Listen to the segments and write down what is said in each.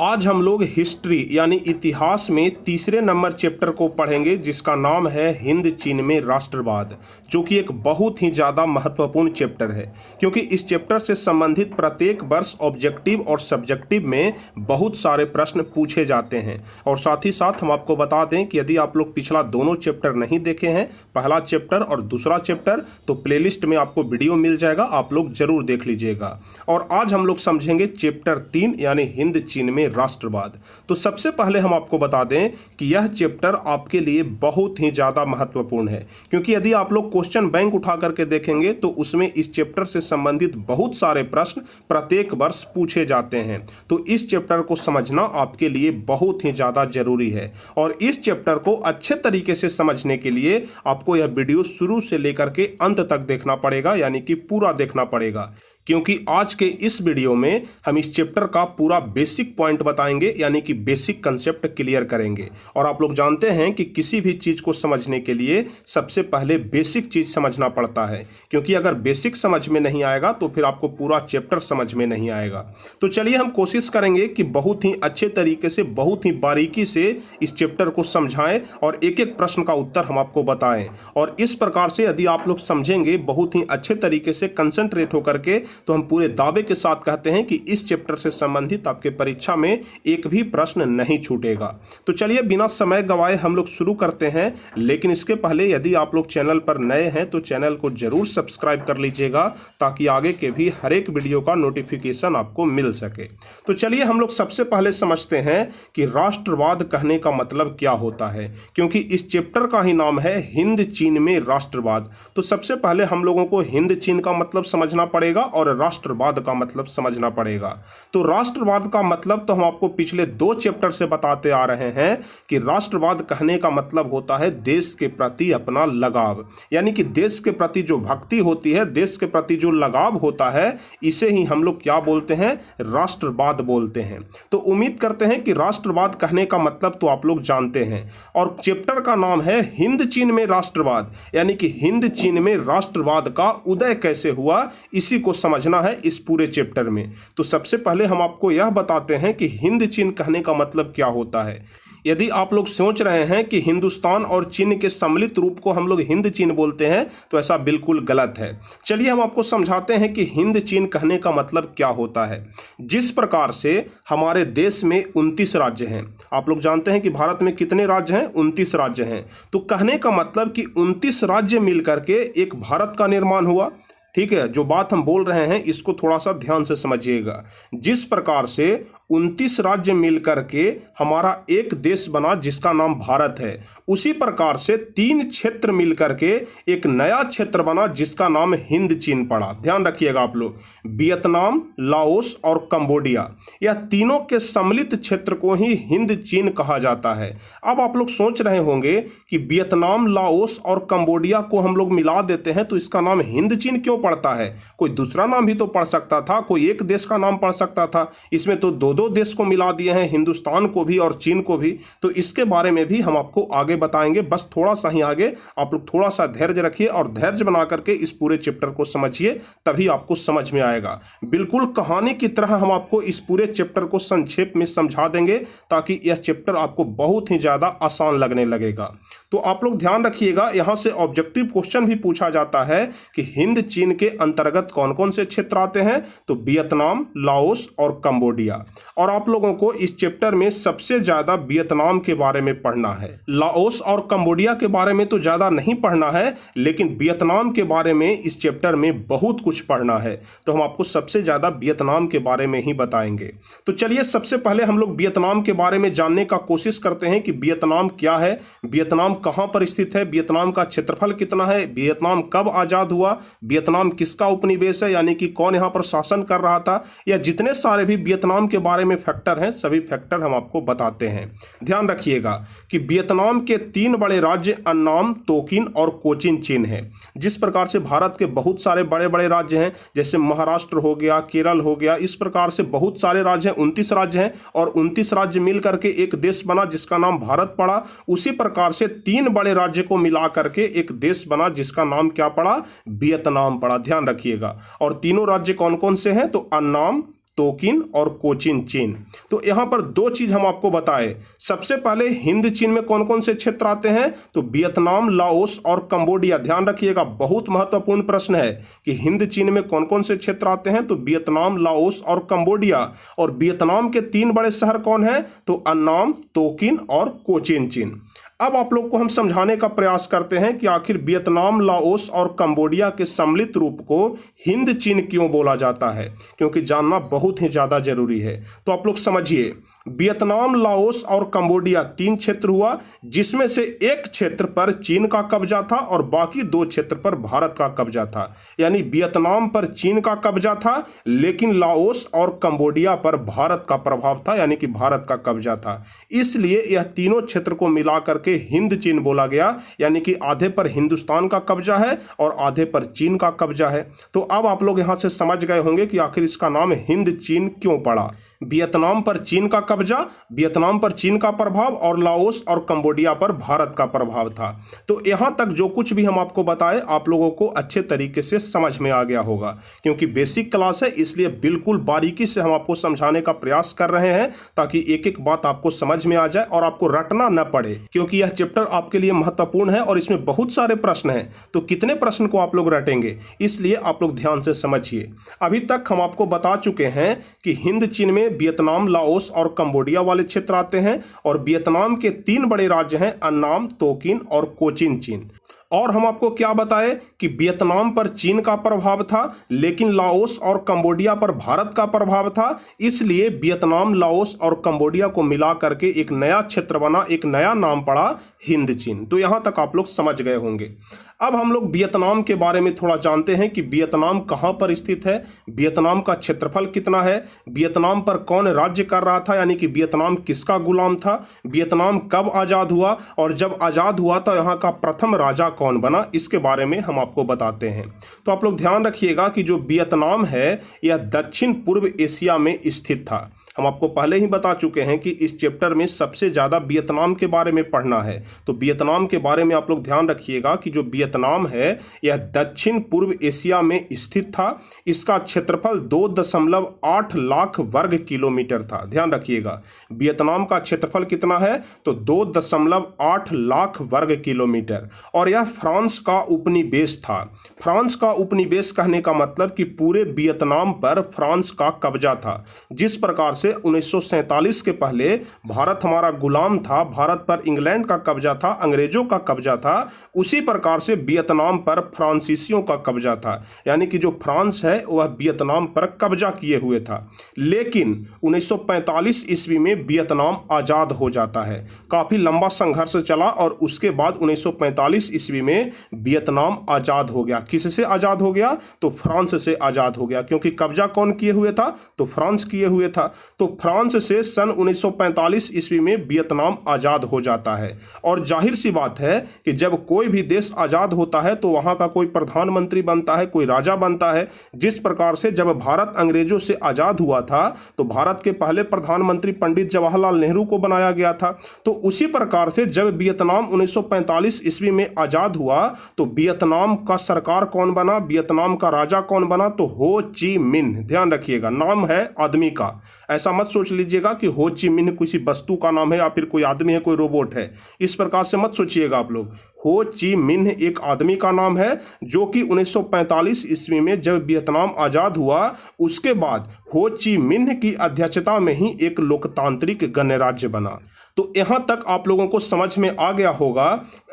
आज हम लोग हिस्ट्री यानी इतिहास में तीसरे नंबर चैप्टर को पढ़ेंगे जिसका नाम है हिंद चीन में राष्ट्रवाद, जो कि एक बहुत ही ज़्यादा महत्वपूर्ण चैप्टर है क्योंकि इस चैप्टर से संबंधित प्रत्येक वर्ष ऑब्जेक्टिव और सब्जेक्टिव में बहुत सारे प्रश्न पूछे जाते हैं। और साथ ही साथ हम आपको बता दें कि यदि आप लोग पिछला दोनों चैप्टर नहीं देखे हैं, पहला चैप्टर और दूसरा चैप्टर, तो प्लेलिस्ट में आपको वीडियो मिल जाएगा, आप लोग जरूर देख लीजिएगा। और आज हम लोग समझेंगे चैप्टर 3 यानी हिंद चीन में राष्ट्रवाद। तो सबसे पहले हम आपको बता दें कि यह चैप्टर आपके लिए बहुत ही ज्यादा महत्वपूर्ण है क्योंकि यदि आप लोग क्वेश्चन बैंक उठा करके देखेंगे तो उसमें इस चैप्टर से संबंधित बहुत सारे प्रश्न प्रत्येक वर्ष पूछे जाते हैं। तो इस चैप्टर को समझना आपके लिए बहुत ही ज्यादा जरूरी है और इस चैप्टर को अच्छे तरीके से समझने के लिए आपको यह वीडियो शुरू से लेकर के अंत तक देखना पड़ेगा, यानी कि पूरा देखना पड़ेगा, क्योंकि आज के इस वीडियो में हम इस चैप्टर का पूरा बेसिक पॉइंट बताएंगे, यानी कि बेसिक कंसेप्ट क्लियर करेंगे। और आप लोग जानते हैं कि किसी भी चीज़ को समझने के लिए सबसे पहले बेसिक चीज़ समझना पड़ता है, क्योंकि अगर बेसिक समझ में नहीं आएगा तो फिर आपको पूरा चैप्टर समझ में नहीं आएगा। तो चलिए हम कोशिश करेंगे कि बहुत ही अच्छे तरीके से, बहुत ही बारीकी से इस चैप्टर को समझाएं और एक एक प्रश्न का उत्तर हम आपको बताएं। और इस प्रकार से यदि आप लोग समझेंगे बहुत ही अच्छे तरीके से कंसंट्रेट होकर के, तो हम पूरे दावे के साथ कहते हैं कि इस चैप्टर से संबंधित आपके परीक्षा में एक भी प्रश्न नहीं छूटेगा। तो चलिए बिना समय गवाए हम लोग शुरू करते हैं, लेकिन इसके पहले यदि आप लोग चैनल पर नए हैं तो चैनल को जरूर सब्सक्राइब कर लीजिएगा ताकि आगे के भी हर एक वीडियो का नोटिफिकेशन आपको मिल सके। तो चलिए हम लोग सबसे पहले समझते हैं कि राष्ट्रवाद कहने का मतलब क्या होता है, क्योंकि इस चैप्टर का ही नाम है हिंद चीन में राष्ट्रवाद। तो सबसे पहले हम लोगों को हिंद चीन का मतलब समझना पड़ेगा और राष्ट्रवाद का मतलब समझना पड़ेगा। तो राष्ट्रवाद का मतलब तो हम आपको पिछले 2 चैप्टर से बताते आ रहे हैं कि राष्ट्रवाद कहने का मतलब होता है देश के प्रति अपना लगाव, यानी कि देश के प्रति जो भक्ति होती है, देश के प्रति जो लगाव होता है, इसे ही हम लोग क्या बोलते हैं, राष्ट्रवाद बोलते हैं। तो उम्मीद करते हैं कि राष्ट्रवाद कहने का मतलब तो आप लोग जानते हैं। और चैप्टर का नाम है हिंद चीन में राष्ट्रवाद, यानी कि हिंद चीन में राष्ट्रवाद का उदय कैसे हुआ, इसी को समझना है इस पूरे चैप्टर में। तो सबसे पहले हम आपको यह बताते हैं कि हिंद चीन कहने का मतलब क्या होता है। यदि आप लोग सोच रहे हैं कि हिंदुस्तान और चीन के सम्मिलित रूप को हम लोग हिंद चीन बोलते हैं, तो ऐसा बिल्कुल गलत है। चलिए हम आपको समझाते हैं कि हिंद चीन कहने का मतलब क्या होता है। जिस प्रकार से हमारे देश में 29 राज्य हैं, आप लोग जानते हैं कि भारत में कितने राज्य हैं, 29 राज्य हैं। तो कहने का मतलब कि 29 राज्य मिलकर के एक भारत का निर्माण हुआ। ठीक है, जो बात हम बोल रहे हैं इसको थोड़ा सा ध्यान से समझिएगा। जिस प्रकार से 29 राज्य मिलकर के हमारा एक देश बना जिसका नाम भारत है, उसी प्रकार से 3 क्षेत्र मिलकर के एक नया क्षेत्र बना जिसका नाम हिंद चीन पड़ा। ध्यान रखिएगा आप लोग, वियतनाम, लाओस और कंबोडिया, यह तीनों के सम्मिलित क्षेत्र को ही हिंद चीन कहा जाता है। अब आप लोग सोच रहे होंगे कि वियतनाम, लाओस और कंबोडिया को हम लोग मिला देते हैं तो इसका नाम हिंद चीन क्यों पड़ता है? कोई दूसरा नाम भी तो पड़ सकता था, कोई एक देश का नाम पड़ सकता था। इसमें तो दो देश को मिला दिए हैं, हिंदुस्तान को भी और चीन को भी। तो इसके बारे में भी हम आपको आगे बताएंगे, बस थोड़ा सा ही आगे। आप लोग थोड़ा सा धैर्य रखिए और धैर्य बना करके इस पूरे चैप्टर को समझिए, तभी आपको समझ में आएगा। बिल्कुल कहानी की तरह हम आपको इस पूरे चैप्टर को संक्षेप में समझा देंगे ताकि यह चैप्टर आपको बहुत ही ज्यादा आसान लगने लगेगा। तो आप लोग ध्यान रखिएगा, यहां से ऑब्जेक्टिव क्वेश्चन भी पूछा जाता है कि हिंद चीन के अंतर्गत कौन कौन से क्षेत्र आते हैं, तो वियतनाम, लाओस और कंबोडिया। और आप लोगों को इस चैप्टर में सबसे ज्यादा वियतनाम के बारे में पढ़ना है। लाओस और कंबोडिया के बारे में तो ज्यादा नहीं पढ़ना है, लेकिन वियतनाम के बारे में इस चैप्टर में बहुत कुछ पढ़ना है। तो हम आपको सबसे ज्यादा वियतनाम के बारे में ही बताएंगे। तो चलिए सबसे पहले हम लोग वियतनाम के बारे में जानने का कोशिश करते हैं कि वियतनाम क्या है, वियतनाम कहां पर स्थित है, वियतनाम का क्षेत्रफल कितना है, वियतनाम कब आजाद हुआ, वियतनाम किसका उपनिवेश है, यानी कि कौन यहां पर शासन कर रहा था, या जितने सारे भी वियतनाम के बारे में फैक्टर हैं, सभी फैक्टर हम आपको बताते हैं। ध्यान रखिएगा कि वियतनाम के 3 बड़े राज्य अन्नाम, तोकिन और कोचिन चीन है। जिस प्रकार से भारत के बहुत सारे बड़े बड़े राज्य हैं, जैसे महाराष्ट्र हो गया, केरल हो गया, इस प्रकार से बहुत सारे राज्य हैं, 29 राज्य हैं और 29 राज्य मिल करके एक देश बना जिसका नाम भारत पड़ा। उसी प्रकार से 3 बड़े राज्य को मिला करके एक देश बना जिसका नाम क्या पड़ा, वियतनाम पड़ा। पड़ा, ध्यान रखिएगा। और तीनों राज्य कौन कौन से हैं? तो अन्नाम, तोकिन और कोचिन चीन। तो यहाँ पर दो चीज हम आपको बताए। सबसे पहले हिंद चीन में कौन कौन से क्षेत्र आते हैं? तो वियतनाम, लाओस और कंबोडिया। ध्यान रखिएगा, बहुत महत्वपूर्ण प्रश्न है कि हिंद चीन में कौन कौन से क्षेत्र आते हैं? तो वियतनाम, लाओस और कंबोडिया। और वियतनाम के 3 बड़े शहर कौन है? तो अन्नाम, तोकिन और कोचिन चीन। अब आप लोग को हम समझाने का प्रयास करते हैं कि आखिर वियतनाम, लाओस और कंबोडिया के सम्मिलित रूप को हिंद चीन क्यों बोला जाता है, क्योंकि जानना बहुत ही ज़्यादा जरूरी है। तो आप लोग समझिए, वियतनाम, लाओस और कंबोडिया 3 क्षेत्र हुआ, जिसमें से एक क्षेत्र पर चीन का कब्जा था और बाकी 2 क्षेत्र पर भारत का कब्जा था। यानी वियतनाम पर चीन का कब्जा था, लेकिन लाओस और कंबोडिया पर भारत का प्रभाव था, यानी कि भारत का कब्जा था। इसलिए यह तीनों क्षेत्र को मिलाकर हिंद चीन बोला गया, यानी कि आधे पर हिंदुस्तान का कब्जा है और आधे पर चीन का कब्जा है। तो अब आप लोग यहां से समझ गए होंगे कि आखिर इसका नाम हिंद चीन क्यों पड़ा। वियतनाम पर चीन का कब्जा, वियतनाम पर चीन का प्रभाव और लाओस और कंबोडिया पर भारत का प्रभाव था। तो यहां तक जो कुछ भी हम आपको बताए, आप लोगों को अच्छे तरीके से समझ में आ गया होगा, क्योंकि बेसिक क्लास है, इसलिए बिल्कुल बारीकी से हम आपको समझाने का प्रयास कर रहे हैं ताकि एक एक बात आपको समझ में आ जाए और आपको रटना न पड़े, क्योंकि यह चैप्टर आपके लिए महत्वपूर्ण है और इसमें बहुत सारे प्रश्न हैं। तो कितने प्रश्न को आप लोग रटेंगे, इसलिए आप लोग ध्यान से समझिए। अभी तक हम आपको बता चुके हैं कि हिंद चीन में वियतनाम, लाओस और कंबोडिया वाले क्षेत्र आते हैं और वियतनाम के 3 बड़े राज्य हैं अन्नाम, तोकिन और कोचिन चीन। और हम आपको क्या बताए कि वियतनाम पर चीन का प्रभाव था, लेकिन लाओस और कंबोडिया पर भारत का प्रभाव था। इसलिए वियतनाम, लाओस और कंबोडिया को मिला करके एक नया क्षेत्र बना, एक नया नाम पड़ा हिंद चीन। तो यहां तक आप लोग समझ गए होंगे। अब हम लोग वियतनाम के बारे में थोड़ा जानते हैं कि वियतनाम कहां पर स्थित है, वियतनाम का क्षेत्रफल कितना है, वियतनाम पर कौन राज्य कर रहा था, यानी कि वियतनाम किसका गुलाम था, वियतनाम कब आज़ाद हुआ और जब आज़ाद हुआ तो यहाँ का प्रथम राजा कौन बना, इसके बारे में हम आपको बताते हैं। तो आप लोग ध्यान रखिएगा कि जो वियतनाम है यह दक्षिण पूर्व एशिया में स्थित था। हम आपको पहले ही बता चुके हैं कि इस चैप्टर में सबसे ज़्यादा वियतनाम के बारे में पढ़ना है। तो वियतनाम के बारे में आप लोग ध्यान रखिएगा कि जो वियतनाम है यह दक्षिण पूर्व एशिया में स्थित था। इसका क्षेत्रफल 2.8 लाख वर्ग किलोमीटर था। ध्यान रखिएगा, वियतनाम का क्षेत्रफल कितना है? तो 2.8 लाख वर्ग किलोमीटर। और यह फ्रांस का उपनिवेश था। फ्रांस का उपनिवेश कहने का मतलब कि पूरे वियतनाम पर फ्रांस का कब्जा था। जिस प्रकार से 1947 के पहले भारत हमारा गुलाम था, भारत पर इंग्लैंड का कब्जा था, अंग्रेजों का कब्जा था, उसी प्रकार से वियतनाम पर फ्रांसीसियों का कब्जा था। यानी कि जो फ्रांस है वह वियतनाम पर कब्जा किए हुए था। लेकिन 1945 ईस्वी में वियतनाम आज़ाद हो जाता है। काफ़ी लंबा संघर्ष चला और उसके बाद 1945 ईस्वी में वियतनाम आज़ाद हो गया। किससे आज़ाद हो गया? तो फ्रांस से आज़ाद हो गया, क्योंकि कब्जा कौन किए हुए था? तो फ्रांस किए हुए था। तो फ्रांस से सन 1945 ईस्वी में वियतनाम आज़ाद हो जाता है। और जाहिर सी बात है कि जब कोई भी देश आज़ाद होता है तो वहाँ का कोई प्रधानमंत्री बनता है, कोई राजा बनता है। जिस प्रकार से जब भारत अंग्रेजों से आज़ाद हुआ था तो भारत के पहले प्रधानमंत्री पंडित जवाहरलाल नेहरू को बनाया गया था। तो उसी प्रकार से जब वियतनाम 1945 ईस्वी में आज़ाद हुआ तो वियतनाम का सरकार कौन बना, वियतनाम का राजा कौन बना? तो हो ची मिन्ह। ध्यान रखिएगा, नाम है आदमी का। ऐसा मत सोच लीजिएगा कि हो ची मिन्ह किसी वस्तु का नाम है या फिर कोई आदमी है, कोई रोबोट है। इस प्रकार से मत सोचिएगा आप लोग। हो ची मिन्ह एक आदमी का नाम है, जो कि 1945 ईस्वी में जब वियतनाम आज़ाद हुआ उसके बाद हो ची मिन्ह की अध्यक्षता में ही एक लोकतांत्रिक गणराज्य बना। तो यहाँ तक आप लोगों को समझ में आ गया होगा।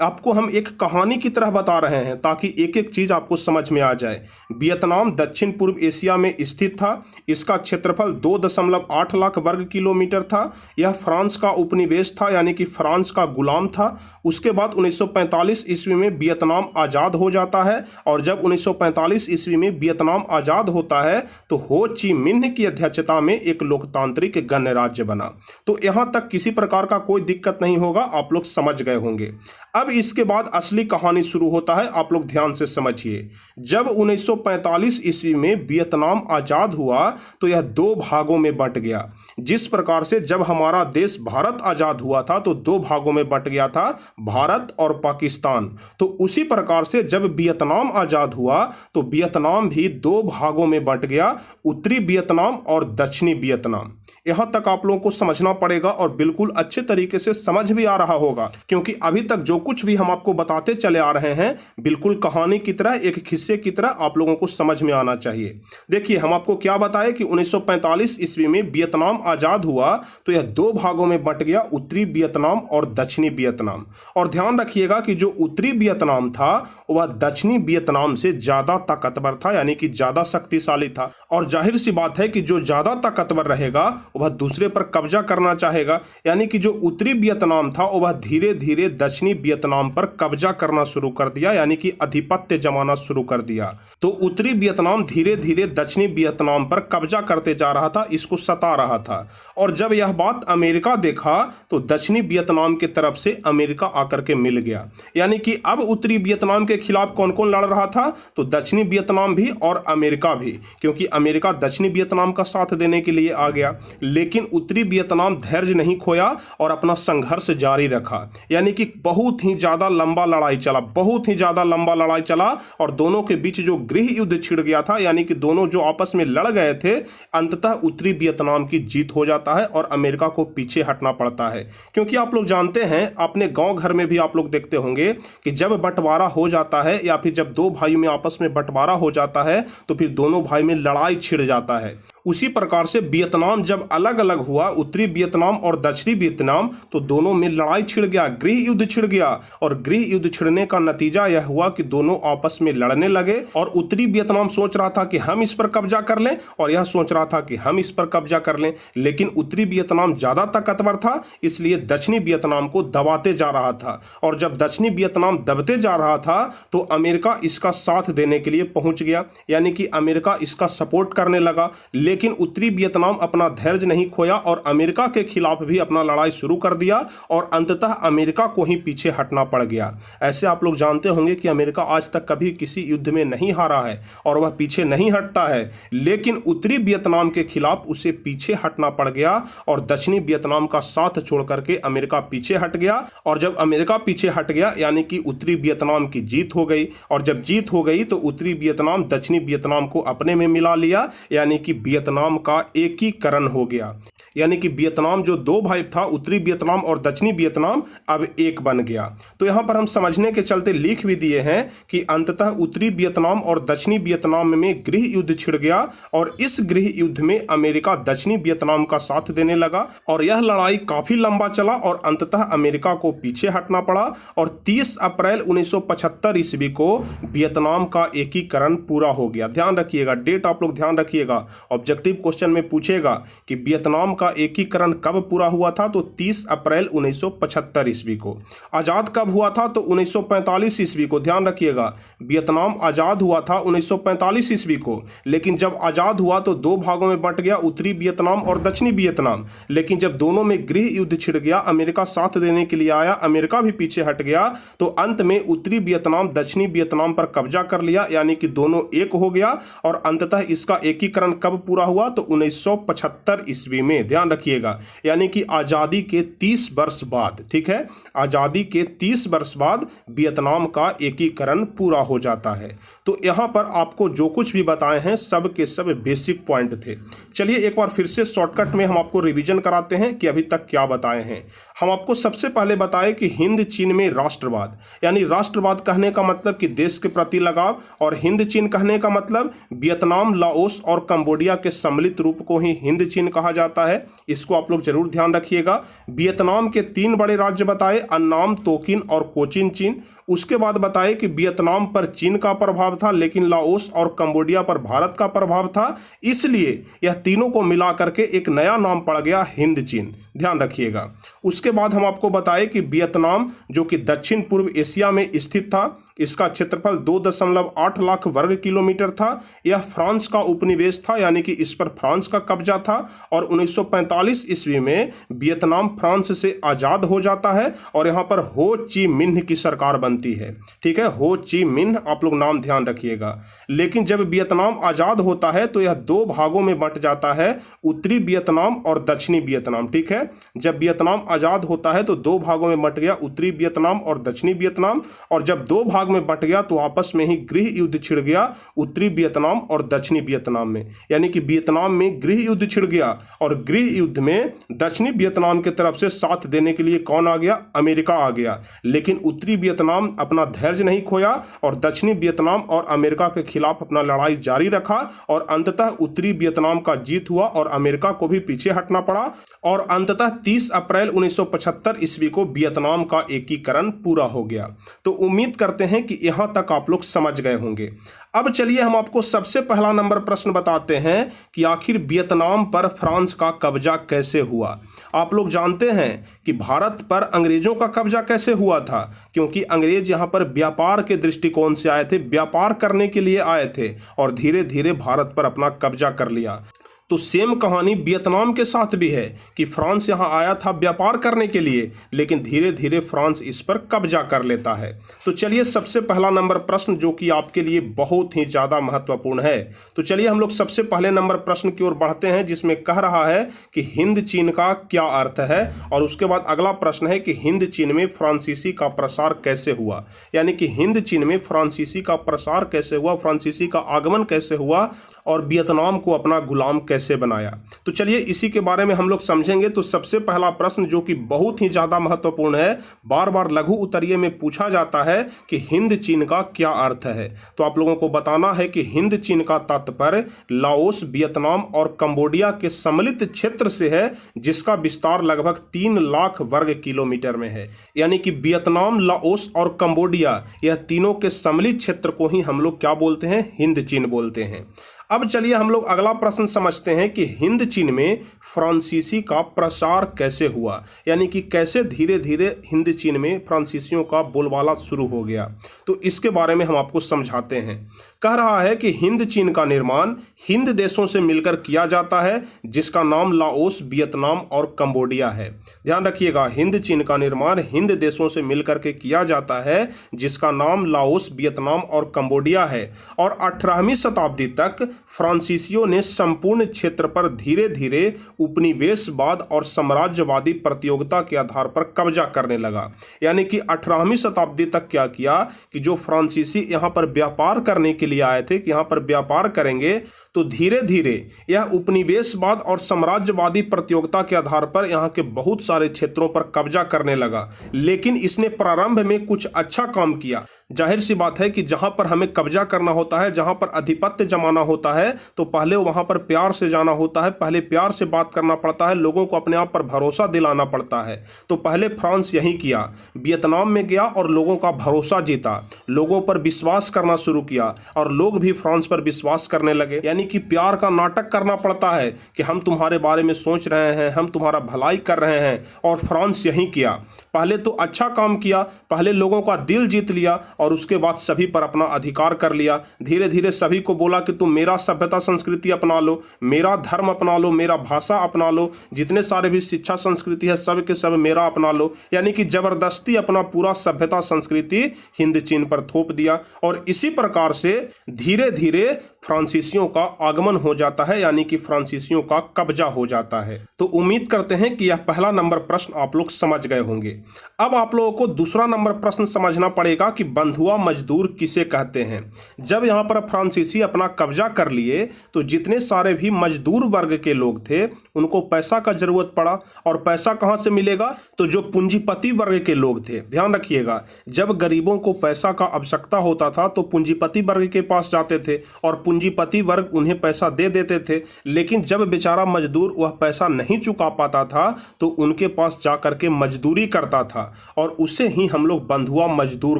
आपको हम एक कहानी की तरह बता रहे हैं ताकि एक एक चीज़ आपको समझ में आ जाए। वियतनाम दक्षिण पूर्व एशिया में स्थित था। इसका क्षेत्रफल 2.8 लाख वर्ग किलोमीटर था। यह फ्रांस का उपनिवेश था, यानी कि फ्रांस का गुलाम था। उसके बाद 1945 ईस्वी में वियतनाम आज़ाद हो जाता है और जब 1945 ईस्वी में वियतनाम आज़ाद होता है तो हो ची मिन्ह की अध्यक्षता में एक लोकतांत्रिक गणराज्य बना। तो यहाँ तक किसी प्रकार का का कोई दिक्कत नहीं होगा, आप लोग समझ गए होंगे। अब इसके बाद असली कहानी शुरू होता है, आप लोग ध्यान से समझिए। जब 1945 ईस्वी में वियतनाम आज़ाद हुआ तो यह दो भागों में बंट गया। जिस प्रकार से जब हमारा देश भारत आज़ाद हुआ था तो दो भागों में बंट गया था, भारत और पाकिस्तान, तो उसी प्रकार से जब वियतनाम आज़ाद हुआ तो वियतनाम भी दो भागों में बंट गया, उत्तरी वियतनाम और दक्षिणी वियतनाम। यहाँ तक आप लोगों को समझना पड़ेगा और बिल्कुल अच्छे तरीके से समझ भी आ रहा होगा, क्योंकि अभी तक जो कुछ भी हम आपको बताते चले आ रहे हैं बिल्कुल कहानी की तरह, एक किस्से की तरह आप लोगों को समझ में आना चाहिए। देखिए, हम आपको क्या बताएं कि 1945 ईस्वी में वियतनाम आज़ाद हुआ तो यह दो भागों में बंट गया, उत्तरी वियतनाम और दक्षिणी वियतनाम। और ध्यान रखिएगा कि जो उत्तरी वियतनाम था वह दक्षिणी वियतनाम से ज़्यादा ताकतवर था, यानी कि ज़्यादा शक्तिशाली था। और जाहिर सी बात है कि जो ज़्यादा ताकतवर रहेगा वह दूसरे पर कब्जा करना चाहेगा, यानी कि जो उत्तरी वियतनाम था वह धीरे धीरे दक्षिणी वियतनाम पर कब्जा करना शुरू कर दिया, यानी कि आधिपत्य जमाना शुरू कर दिया। तो उत्तरी वियतनाम धीरे धीरे दक्षिणी वियतनाम पर कब्जा करते जा रहा था, इसको सता रहा था। और जब यह बात अमेरिका देखा तो दक्षिणी वियतनाम की तरफ से अमेरिका आकर के मिल गया, यानी कि अब उत्तरी वियतनाम के खिलाफ कौन कौन लड़ रहा था, तो दक्षिणी वियतनाम भी और अमेरिका भी, क्योंकि अमेरिका दक्षिणी वियतनाम का साथ देने के लिए आ गया। लेकिन उत्तरी वियतनाम धैर्य नहीं खोया और अपना संघर्ष जारी रखा, यानी कि बहुत ही ज़्यादा लंबा लड़ाई चला, बहुत ही ज़्यादा लंबा लड़ाई चला। और दोनों के बीच जो गृह युद्ध छिड़ गया था, यानी कि दोनों जो आपस में लड़ गए थे, अंततः उत्तरी वियतनाम की जीत हो जाता है और अमेरिका को पीछे हटना पड़ता है। क्योंकि आप लोग जानते हैं, अपने गांव घर में भी आप लोग देखते होंगे कि जब बंटवारा हो जाता है या फिर जब दो भाइयों में आपस में बंटवारा हो जाता है तो फिर दोनों भाई में लड़ाई छिड़ जाता है। उसी प्रकार से वियतनाम जब अलग अलग हुआ, उत्तरी वियतनाम और दक्षिणी वियतनाम, तो दोनों में लड़ाई छिड़ गया, गृह युद्ध छिड़ गया। और गृह युद्ध छिड़ने का नतीजा यह हुआ कि दोनों आपस में लड़ने लगे। और उत्तरी वियतनाम सोच रहा था कि हम इस पर कब्जा कर लें और यह सोच रहा था कि हम इस पर कब्जा कर लें, लेकिन उत्तरी वियतनाम ज्यादा ताकतवर था, इसलिए दक्षिणी वियतनाम को दबाते जा रहा था। और जब दक्षिणी वियतनाम दबते जा रहा था तो अमेरिका इसका साथ देने के लिए पहुंच गया, यानी कि अमेरिका इसका सपोर्ट करने लगा। लेकिन उत्तरी वियतनाम अपना धैर्य नहीं खोया और अमेरिका के खिलाफ भी अपना लड़ाई शुरू कर दिया और अंततः अमेरिका को ही पीछे हटना पड़ गया। ऐसे आप लोग जानते होंगे कि अमेरिका आज तक कभी किसी युद्ध में नहीं हारा है और वह पीछे नहीं हटता है, लेकिन उत्तरी वियतनाम के खिलाफ उसे पीछे हटना पड़ गया और दक्षिणी वियतनाम का साथ छोड़ करके अमेरिका पीछे हट गया। और जब अमेरिका पीछे हट गया यानी कि उत्तरी वियतनाम की जीत हो गई। और जब जीत हो गई तो उत्तरी वियतनाम दक्षिणी वियतनाम को अपने में मिला लिया, यानी कि वियतनाम का एकीकरण हो गया। यानी कि वियतनाम जो दो भाई था, उत्तरी वियतनाम और दक्षिणी वियतनाम, अब एक बन गया। तो यहाँ पर हम समझने के चलते लिख भी दिए हैं कि अंततः उत्तरी वियतनाम और दक्षिणी वियतनाम में गृह युद्ध छिड़ गया और इस गृह युद्ध में अमेरिका दक्षिणी वियतनाम का साथ देने लगा और यह लड़ाई काफी लंबा चला और अंततः अमेरिका को पीछे हटना पड़ा। और 30 अप्रैल 1975 ईस्वी को वियतनाम का एकीकरण पूरा हो गया। ध्यान रखिएगा, डेट आप लोग ध्यान रखिएगा, ऑब्जेक्टिव क्वेश्चन में पूछेगा कि वियतनाम का एकीकरण कब पूरा हुआ था, तो 30 अप्रैल 1975 ईस्वी को। आजाद कब हुआ था, तो 1945 ईस्वी को। ध्यान रखिएगा, वियतनाम आजाद हुआ था 1945 ईस्वी को, लेकिन जब आजाद हुआ तो दो भागों में बंट गया, उत्तरी वियतनाम और दक्षिणी वियतनाम। लेकिन जब दोनों में गृह युद्ध छिड़ गया, अमेरिका साथ देने के लिए आया, अमेरिका भी पीछे हट गया, तो अंत में उत्तरी वियतनाम दक्षिणी वियतनाम पर कब्जा कर लिया, यानी कि दोनों एक हो गया। और अंततः इसका एकीकरण कब पूरा हुआ, तो 1975 ईस्वी में। ध्यान रखिएगा, यानी कि आजादी के 30 वर्ष बाद, ठीक है, आजादी के 30 वर्ष बाद वियतनाम का एकीकरण पूरा हो जाता है। तो यहां पर आपको जो कुछ भी बताए हैं सब के सब बेसिक पॉइंट थे। चलिए एक बार फिर से शॉर्टकट में हम आपको रिवीजन कराते हैं कि अभी तक क्या बताए हैं। हम आपको सबसे पहले बताए कि हिंद चीन में राष्ट्रवाद, यानी राष्ट्रवाद कहने का मतलब कि देश के प्रति लगाव, और हिंद चीन कहने का मतलब वियतनाम, लाओस और कंबोडिया के सम्मिलित रूप को ही हिंद चीन कहा जाता है। इसको आप लोग जरूर ध्यान रखिएगा। वियतनाम के 3 बड़े राज्य बताए, अन्नाम, तोकिन और कोचिन चीन। उसके बाद बताए कि वियतनाम पर चीन का प्रभाव था लेकिन लाओस और कंबोडिया पर भारत का प्रभाव था, इसलिए यह तीनों को मिला करके एक नया नाम पड़ गया हिंद चीन। ध्यान रखिएगा। उसके बाद हम आपको बताए कि वियतनाम जो कि दक्षिण पूर्व एशिया में स्थित था, इसका क्षेत्रफल 2.8 लाख वर्ग किलोमीटर था। यह फ्रांस का उपनिवेश था, यानी कि इस पर फ्रांस का कब्जा था और 1945 ईस्वी में वियतनाम फ्रांस से आज़ाद हो जाता है और यहाँ पर हो ची मिन्ह की सरकार बनती है। ठीक है, हो ची मिन्ह, आप लोग नाम ध्यान रखिएगा। लेकिन जब वियतनाम आज़ाद होता है तो यह दो भागों में बंट जाता है, उत्तरी वियतनाम और दक्षिणी वियतनाम। ठीक है, जब वियतनाम आज़ाद होता है तो दो भागों में बंट गया, उत्तरी वियतनाम और दक्षिणी वियतनाम। और जब दो भाग में बंट गया तो आपस में ही गृह युद्ध छिड़ गया उत्तरी वियतनाम और दक्षिणी वियतनाम में। यानी कि वियतनाम में गृह युद्ध छिड़ गया और गृह युद्ध में दक्षिणी वियतनाम की तरफ से साथ देने के लिए कौन आ गया? अमेरिका आ गया। लेकिन उत्तरी वियतनाम अपना धैर्य नहीं खोया और दक्षिणी वियतनाम और अमेरिका के खिलाफ अपना लड़ाई जारी रखा और अंततः उत्तरी वियतनाम का जीत हुआ और अमेरिका को भी पीछे हटना पड़ा और अंततः 30 अप्रैल 1975 ईस्वी को वियतनाम का एकीकरण पूरा हो गया। तो उम्मीद करते हैं कि यहां तक आप लोग समझ गए होंगे। अब चलिए हम आपको सबसे पहला नंबर प्रश्न बताते हैं कि आखिर वियतनाम पर फ्रांस का कब्जा कैसे हुआ। आप लोग जानते हैं कि भारत पर अंग्रेजों का कब्जा कैसे हुआ था, क्योंकि अंग्रेज यहाँ पर व्यापार के दृष्टिकोण से आए थे, व्यापार करने के लिए आए थे और धीरे धीरे भारत पर अपना कब्जा कर लिया। तो सेम कहानी वियतनाम के साथ भी है कि फ्रांस यहाँ आया था व्यापार करने के लिए, लेकिन धीरे धीरे फ्रांस इस पर कब्जा कर लेता है। तो चलिए सबसे पहला नंबर प्रश्न जो कि आपके लिए बहुत ही ज़्यादा महत्वपूर्ण है, तो चलिए हम लोग सबसे पहले नंबर प्रश्न की ओर बढ़ते हैं, जिसमें कह रहा है कि हिंद चीन का क्या अर्थ है। और उसके बाद अगला प्रश्न है कि हिंद चीन में फ्रांसीसी का प्रसार कैसे हुआ, यानी कि हिंद चीन में फ्रांसीसी का प्रसार कैसे हुआ, फ्रांसीसी का आगमन कैसे हुआ और वियतनाम को अपना गुलाम कैसे बनाया। तो चलिए इसी के बारे में हम लोग समझेंगे। तो सबसे पहला प्रश्न जो कि बहुत ही ज़्यादा महत्वपूर्ण है, बार बार लघु उत्तरीय में पूछा जाता है कि हिंद चीन का क्या अर्थ है। तो आप लोगों को बताना है कि हिंद चीन का तात्पर्य लाओस, वियतनाम और कंबोडिया के सम्मिलित क्षेत्र से है, जिसका विस्तार लगभग 3 लाख वर्ग किलोमीटर में है। यानी कि वियतनाम, लाओस और कंबोडिया, यह तीनों के सम्मिलित क्षेत्र को ही हम लोग क्या बोलते हैं? हिंद चीन बोलते हैं। अब चलिए हम लोग अगला प्रश्न समझते हैं कि हिंद चीन में फ्रांसीसी का प्रसार कैसे हुआ, यानी कि कैसे धीरे धीरे हिंद चीन में फ्रांसीसियों का बोलबाला शुरू हो गया। तो इसके बारे में हम आपको समझाते हैं। कह रहा है कि हिंद चीन का निर्माण हिंद देशों से मिलकर किया जाता है, जिसका नाम लाओस, वियतनाम और कंबोडिया है। ध्यान रखिएगा, हिंद चीन का निर्माण हिंद देशों से मिलकर के किया जाता है, जिसका नाम लाओस, वियतनाम और कंबोडिया है। और 18वीं शताब्दी तक फ्रांसीसियों ने संपूर्ण क्षेत्र पर धीरे धीरे उपनिवेशवाद और साम्राज्यवादी प्रतियोगिता के आधार पर कब्जा करने लगा। यानी कि 18वीं शताब्दी तक क्या किया कि जो फ्रांसीसी यहाँ पर व्यापार करने के लिए आए थे कि यहाँ पर व्यापार करेंगे, तो धीरे धीरे यह उपनिवेशवाद और साम्राज्यवादी प्रतियोगिता के आधार पर यहाँ के बहुत सारे क्षेत्रों पर कब्जा करने लगा। लेकिन इसने प्रारंभ में कुछ अच्छा काम किया। जाहिर सी बात है कि जहाँ पर हमें कब्जा करना होता है, जहाँ पर आधिपत्य जमाना होता है, तो पहले वहाँ पर प्यार से जाना होता है, पहले प्यार से बात करना पड़ता है, लोगों को अपने आप पर भरोसा दिलाना पड़ता है। तो पहले फ्रांस यही किया, वियतनाम में गया और लोगों का भरोसा जीता, लोगों पर विश्वास करना शुरू किया और लोग भी फ्रांस पर विश्वास करने लगे। यानी कि प्यार का नाटक करना पड़ता है कि हम तुम्हारे बारे में सोच रहे हैं, हम तुम्हारा भलाई कर रहे हैं। और फ्रांस यही किया, पहले तो अच्छा काम किया, पहले लोगों का दिल जीत लिया और उसके बाद सभी पर अपना अधिकार कर लिया। धीरे धीरे सभी को बोला कि तुम मेरा सभ्यता संस्कृति अपना लो, मेरा धर्म अपना लो, मेरा भाषा अपना लो, जितने सारे भी शिक्षा संस्कृति है सब के सब मेरा अपना लो। यानी कि जबरदस्ती अपना पूरा सभ्यता संस्कृति हिंद चीन पर थोप दिया। और इसी प्रकार से धीरे धीरे फ्रांसीसियों का आगमन हो जाता है, यानी कि फ्रांसीसियों का कब्जा हो जाता है। तो उम्मीद करते हैं कि यह पहला नंबर प्रश्न आप लोग समझ गए होंगे। अब आप लोगों को दूसरा नंबर प्रश्न समझना पड़ेगा कि बंधुआ मजदूर किसे कहते हैं। जब यहाँ पर फ्रांसीसी अपना कब्जा कर लिए तो जितने सारे भी मजदूर वर्ग के लोग थे उनको पैसा का जरूरत पड़ा। और पैसा कहाँ से मिलेगा? तो जो पूंजीपति वर्ग के लोग थे, ध्यान रखिएगा, जब गरीबों को पैसा का आवश्यकता होता था तो पूंजीपति वर्ग के पास जाते थे और पूंजीपति वर्ग उन्हें पैसा दे देते थे। लेकिन जब बेचारा मजदूर वह पैसा नहीं चुका पाता था तो उनके पास जाकर के मजदूरी करता था और उसे ही हम लोग बंधुआ मजदूर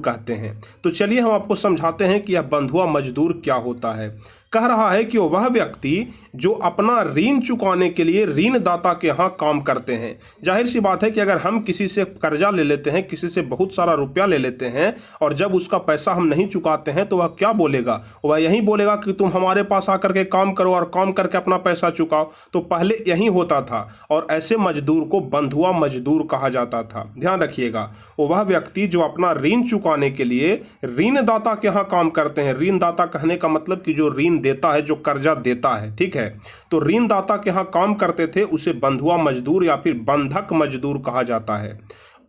कहते हैं। तो चलिए हम आपको समझाते हैं कि यह बंधुआ मजदूर क्या होता है। कह रहा है कि वह व्यक्ति जो अपना ऋण चुकाने के लिए ऋणदाता के यहाँ काम करते हैं। जाहिर सी बात है कि अगर हम किसी से कर्जा ले लेते हैं, किसी से बहुत सारा रुपया ले लेते हैं और जब उसका पैसा हम नहीं चुकाते हैं तो वह क्या बोलेगा? वह यही बोलेगा कि तुम हमारे पास आकर के काम करो और काम करके अपना पैसा चुकाओ। तो पहले यही होता था और ऐसे मजदूर को बंधुआ मजदूर कहा जाता था। ध्यान रखिएगा, वह व्यक्ति जो अपना ऋण चुकाने के लिए ऋणदाता के यहाँ काम करते हैं। ऋणदाता कहने का मतलब कि जो ऋण देता है, जो कर्जा देता है, ठीक है। तो ऋणदाता के यहाँ काम करते थे, उसे बंधुआ मजदूर या फिर बंधक मजदूर कहा जाता है।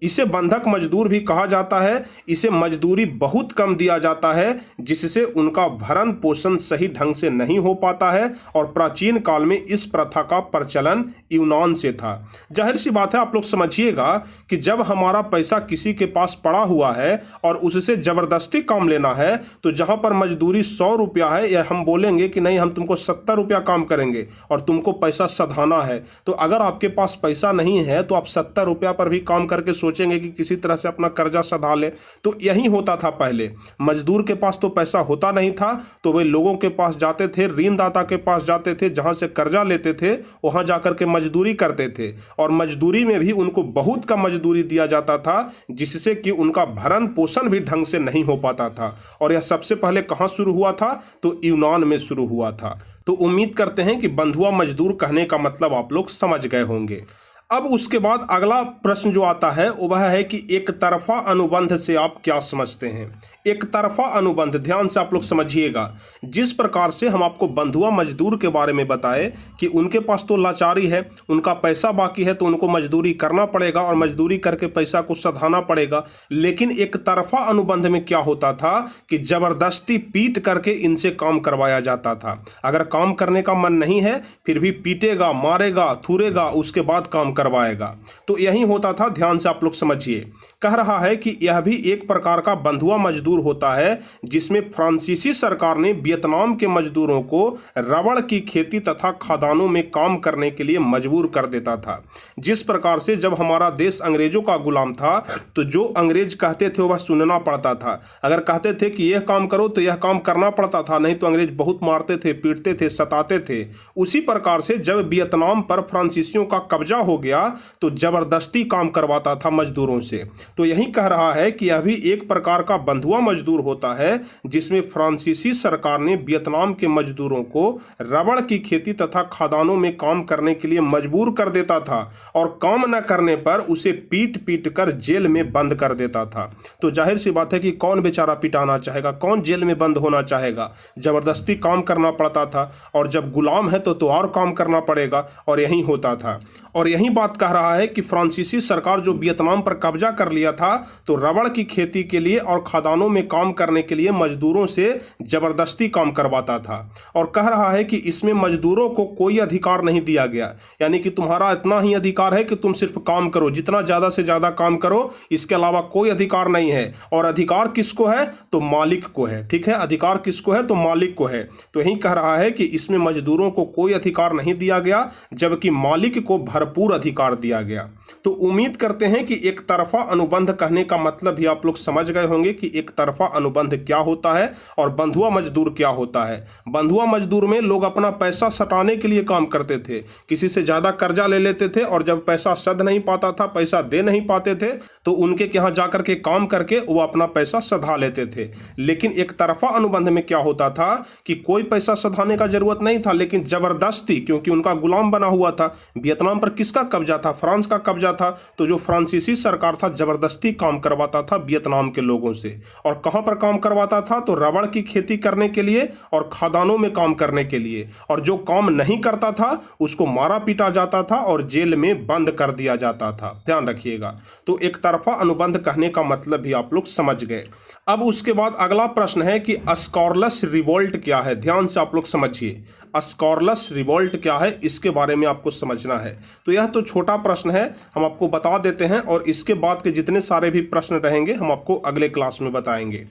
इसे बंधक मजदूर भी कहा जाता है। इसे मजदूरी बहुत कम दिया जाता है, जिससे उनका भरण पोषण सही ढंग से नहीं हो पाता है और प्राचीन काल में इस प्रथा का प्रचलन यूनान से था। जाहिर सी बात है, आप लोग समझिएगा कि जब हमारा पैसा किसी के पास पड़ा हुआ है और उससे ज़बरदस्ती काम लेना है, तो जहाँ पर मजदूरी 100 रुपया है, या हम बोलेंगे कि नहीं हम तुमको 70 रुपया काम करेंगे और तुमको पैसा सधाना है, तो अगर आपके पास पैसा नहीं है तो आप 70 रुपया पर भी काम करके सोचेंगे कि किसी तरह से अपना कर्जा सधा ले। तो यही होता था पहले। मजदूर के पास तो पैसा होता नहीं था, तो वे लोगों के पास जाते थे, ऋणदाता के पास जाते थे, जहां से कर्जा लेते थे वहां जाकर के मजदूरी करते थे और मजदूरी में भी उनको बहुत कम मजदूरी दिया जाता था, जिससे कि उनका भरण पोषण भी ढंग से नहीं हो पाता था। और यह सबसे पहले कहां शुरू हुआ था? तो यूनान में शुरू हुआ था। तो उम्मीद करते हैं कि बंधुआ मजदूर कहने का मतलब आप लोग समझ गए होंगे। अब उसके बाद अगला प्रश्न जो आता है वह है कि एक तरफा अनुबंध से आप क्या समझते हैं? एक तरफा अनुबंध, ध्यान से आप लोग समझिएगा। जिस प्रकार से हम आपको बंधुआ मजदूर के बारे में बताए कि उनके पास तो लाचारी है, उनका पैसा बाकी है, तो उनको मजदूरी करना पड़ेगा और मजदूरी करके पैसा को सधाना पड़ेगा। लेकिन एक तरफा अनुबंध में क्या होता था कि जबरदस्ती पीट करके इनसे काम करवाया जाता था। अगर काम करने का मन नहीं है फिर भी पीटेगा, मारेगा, थूरेगा, उसके बाद काम करवाएगा। तो यही होता था। ध्यान से आप लोग समझिए। कह रहा है कि यह भी एक प्रकार का बंधुआ मजदूर होता है, जिसमें फ्रांसीसी सरकार ने वियतनाम के मजदूरों को रबड़ की खेती तथा खदानों में काम करने के लिए मजबूर कर देता था। जिस प्रकार से जब हमारा देश अंग्रेजों का गुलाम था तो जो अंग्रेज कहते थे वह सुनना पड़ता था। अगर कहते थे कि यह काम करो तो यह काम करना पड़ता था, नहीं तो अंग्रेज बहुत मारते थे, पीटते थे, सताते थे। उसी प्रकार से जब वियतनाम पर फ्रांसीसियों का कब्जा हो गया तो जबरदस्ती काम करवाता था मजदूरों से। तो यही कह रहा है कि यह भी एक प्रकार का बंधुआ मजदूर होता है, जिसमें फ्रांसीसी सरकार ने वियतनाम के मजदूरों को रबड़ की खेती तथा खदानों में काम करने के लिए मजबूर कर देता था और काम न करने पर उसे पीट पीट कर जेल में बंद कर देता था। तो जाहिर सी बात है कि कौन बेचारा पिटाना चाहेगा, कौन जेल में बंद होना चाहेगा। जबरदस्ती काम करना पड़ता था और जब गुलाम है तो और काम करना पड़ेगा, और यही होता था। और यही बात कह रहा है कि फ्रांसीसी सरकार जो वियतनाम पर कब्जा कर लिया था तो रबड़ की खेती के लिए और खदानों में काम करने के लिए मजदूरों से जबरदस्ती काम करवाता था। और कह रहा है कि इसमें मजदूरों को कोई अधिकार नहीं दिया गया, यानी कि तुम्हारा इतना ही अधिकार है कि तुम सिर्फ काम करो, जितना ज़्यादा से ज़्यादा काम करो, इसके अलावा कोई अधिकार नहीं है। और अधिकार किसको है? तो मालिक को है। ठीक है, अधिकार किसको है? तो मालिक को है। तो यही कह रहा है कि इसमें मजदूरों को कोई अधिकार नहीं दिया गया, जबकि मालिक को भरपूर अधिकार दिया गया। तो उम्मीद करते हैं कि एक तरफा अनुबंध कहने का मतलब भी आप लोग समझ गए होंगे कि एक तरफा अनुबंध क्या होता है और बंधुआ मजदूर क्या होता है। बंधुआ मजदूर में लोग अपना पैसा सटाने के लिए काम करते थे, किसी से ज़्यादा कर्जा ले लेते थे और जब पैसा सध नहीं पाता था, पैसा दे नहीं पाते थे, तो उनके यहाँ जाकर के काम करके वो अपना पैसा सधा लेते थे। लेकिन एक तरफा अनुबंध में क्या होता था कि कोई पैसा सधाने का जरूरत नहीं था, लेकिन जबरदस्ती, क्योंकि उनका गुलाम बना हुआ था। वियतनाम पर किसका कब्जा था? फ्रांस का कब्जा था। तो जो फ्रांसीसी सरकार था जबरदस्ती काम करवाता था वियतनाम के लोगों से। और कहां पर काम करवाता था? तो रबड़ की खेती करने के लिए और खदानों में काम करने के लिए। और जो काम नहीं करता था उसको मारा पीटा जाता था और जेल में बंद कर दिया जाता था। ध्यान रखिएगा। तो एक तरफा अनुबंध कहने का मतलब भी आप लोग समझ गए। अब उसके बाद अगला प्रश्न है कि स्कॉर्लस रिवोल्ट क्या है? ध्यान से आप लोग समझिए। स्कॉर्लस रिवोल्ट क्या है, इसके बारे में आपको समझना है। तो यह तो छोटा प्रश्न है, हम आपको बता देते हैं और इसके बाद के जितने सारे भी प्रश्न रहेंगे हम आपको अगले क्लास में बताएंगे।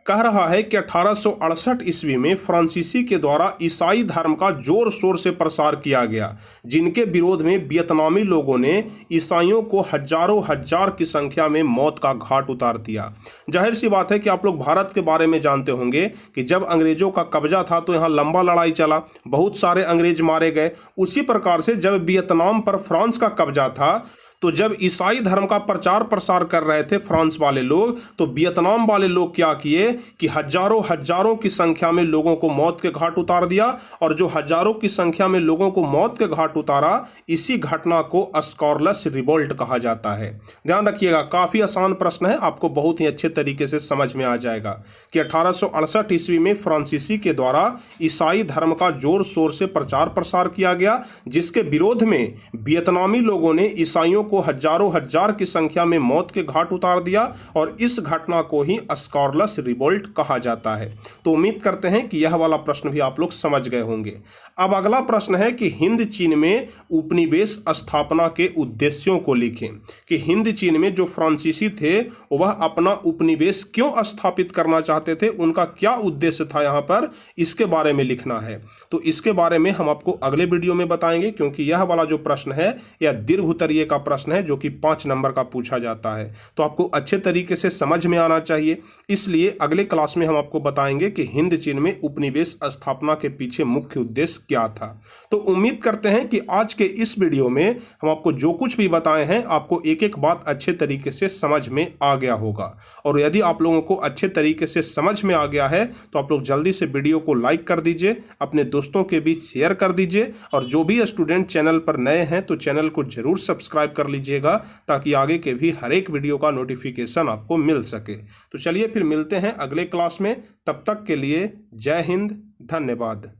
कह रहा है कि 1868 ईस्वी में फ्रांसीसी के द्वारा ईसाई धर्म का जोर शोर से प्रसार किया गया, जिनके विरोध में वियतनामी लोगों ने ईसाइयों को हजारों हजार की संख्या में मौत का घाट उतार दिया। जाहिर सी बात है कि आप लोग भारत के बारे में जानते होंगे कि जब अंग्रेजों का कब्जा था तो यहाँ लंबा लड़ाई चला, बहुत सारे अंग्रेज मारे गए। उसी प्रकार से जब वियतनाम पर फ्रांस का कब्जा था, तो जब ईसाई धर्म का प्रचार प्रसार कर रहे थे फ्रांस वाले लोग, तो वियतनाम वाले लोग क्या किए कि हजारों हजारों की संख्या में लोगों को मौत के घाट उतार दिया। और जो हजारों की संख्या में लोगों को मौत के घाट उतारा, इसी घटना को स्कॉर्लस रिवोल्ट कहा जाता है। ध्यान रखिएगा, काफ़ी आसान प्रश्न है, आपको बहुत ही अच्छे तरीके से समझ में आ जाएगा कि 1868 ईस्वी में फ्रांसीसी के द्वारा ईसाई धर्म का जोर शोर से प्रचार प्रसार किया गया, जिसके विरोध में वियतनामी लोगों ने ईसाइयों को हजारों हजार की संख्या में मौत के घाट उतार दिया, और इस घटना को ही स्कॉर्लस रिवोल्ट कहा जाता है। तो उम्मीद करते हैं कि यह वाला प्रश्न भी आप लोग समझ गए होंगे। अब अगला प्रश्न है कि हिंद चीन में उपनिवेश स्थापना के उद्देश्यों को लिखें, कि हिंद चीन में जो फ्रांसीसी थे वह अपना उपनिवेश क्यों स्थापित करना चाहते थे, उनका क्या उद्देश्य था यहाँ पर, इसके बारे में लिखना है। तो इसके बारे में हम आपको अगले वीडियो में बताएंगे, क्योंकि यह वाला जो प्रश्न है यह दीर्घ उत्तरीय का प्रश्न है जो कि 5 नंबर का पूछा जाता है। तो आपको अच्छे तरीके से समझ में आना चाहिए, इसलिए अगले क्लास में हम आपको बताएंगे कि हिंद चीन में उपनिवेश स्थापना के पीछे मुख्य उद्देश्य क्या था। तो उम्मीद करते हैं कि आज के इस वीडियो में हम आपको जो कुछ भी बताए हैं, आपको एक एक बात अच्छे तरीके से समझ में आ गया होगा। और यदि आप लोगों को अच्छे तरीके से समझ में आ गया है तो आप लोग जल्दी से वीडियो को लाइक कर दीजिए, अपने दोस्तों के बीच शेयर कर दीजिए, और जो भी स्टूडेंट चैनल पर नए हैं तो चैनल को जरूर सब्सक्राइब कर लीजिएगा, ताकि आगे के भी हर एक वीडियो का नोटिफिकेशन आपको मिल सके। तो चलिए फिर मिलते हैं अगले क्लास में, तब तक के लिए जय हिंद, धन्यवाद।